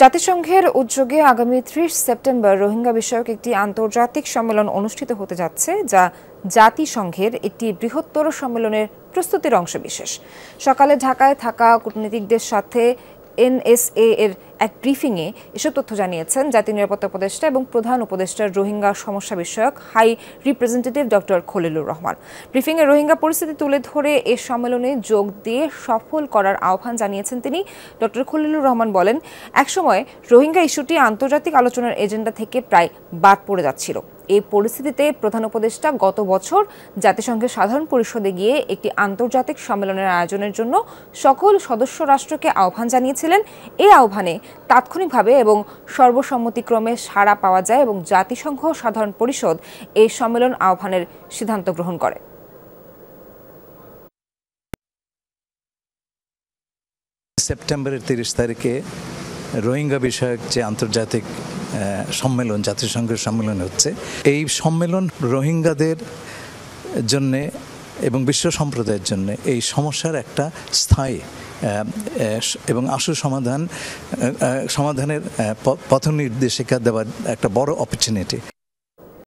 জাতিসংঘের উদ্যোগে আগামী ৩০ সেপ্টেম্বর রোহিঙ্গা বিষয়ক একটি আন্তর্জাতিক সম্মেলন অনুষ্ঠিত হতে যাচ্ছে, যা জাতিসংঘের একটি বৃহত্তর সম্মেলনের প্রস্তুতির অংশবিশেষ। সকালে ঢাকায় থাকা কূটনীতিকদের সাথে এনএসএ এর এক ব্রিফিংয়ে এসব তথ্য জানিয়েছেন জাতীয় নিরাপত্তা উপদেষ্টা এবং প্রধান উপদেষ্টার রোহিঙ্গা সমস্যা বিষয়ক high representative doctor Khalilur Rahman. ব্রিফিংয়ে রোহিঙ্গা পরিস্থিতি তুলে ধরে এ সম্মেলনে যোগ দিয়ে সফল করার আহ্বান জানিয়েছেন তিনি। ডক্টর খলিলুর রহমান বলেন, একসময় রোহিঙ্গা ইস্যুটি আন্তর্জাতিক আলোচনার এজেন্ডা থেকে প্রায় বাদ পড়ে যাচ্ছিল। এই পরিস্থিতিতে প্রধান উপদেষ্টা গত বছর জাতিসংঘের সাধারণ পরিষদে গিয়ে একটি আন্তর্জাতিক সম্মেলনের আয়োজনের জন্য সকল সদস্য রাষ্ট্রকে আহ্বান জানিয়েছিলেন। এই আহ্বানে তাৎক্ষণিকভাবে এবং সর্বসম্মতিক্রমে সাড়া পাওয়া যায় এবং জাতিসংঘ সাধারণ পরিষদ এই সম্মেলন আহ্বানের সিদ্ধান্ত গ্রহণ করে। সেপ্টেম্বরের ৩০ তারিখে রোহিঙ্গা বিষয়ক যে আন্তর্জাতিক সম্মেলন, জাতিসংঘের সম্মেলন হচ্ছে, এই সম্মেলন রোহিঙ্গাদের জন্যে এবং বিশ্ব সম্প্রদায়ের জন্য এই সমস্যার একটা স্থায়ী এবং আশু সমাধানের পথ নির্দেশিকা দেওয়ার একটা বড় অপরচুনিটি।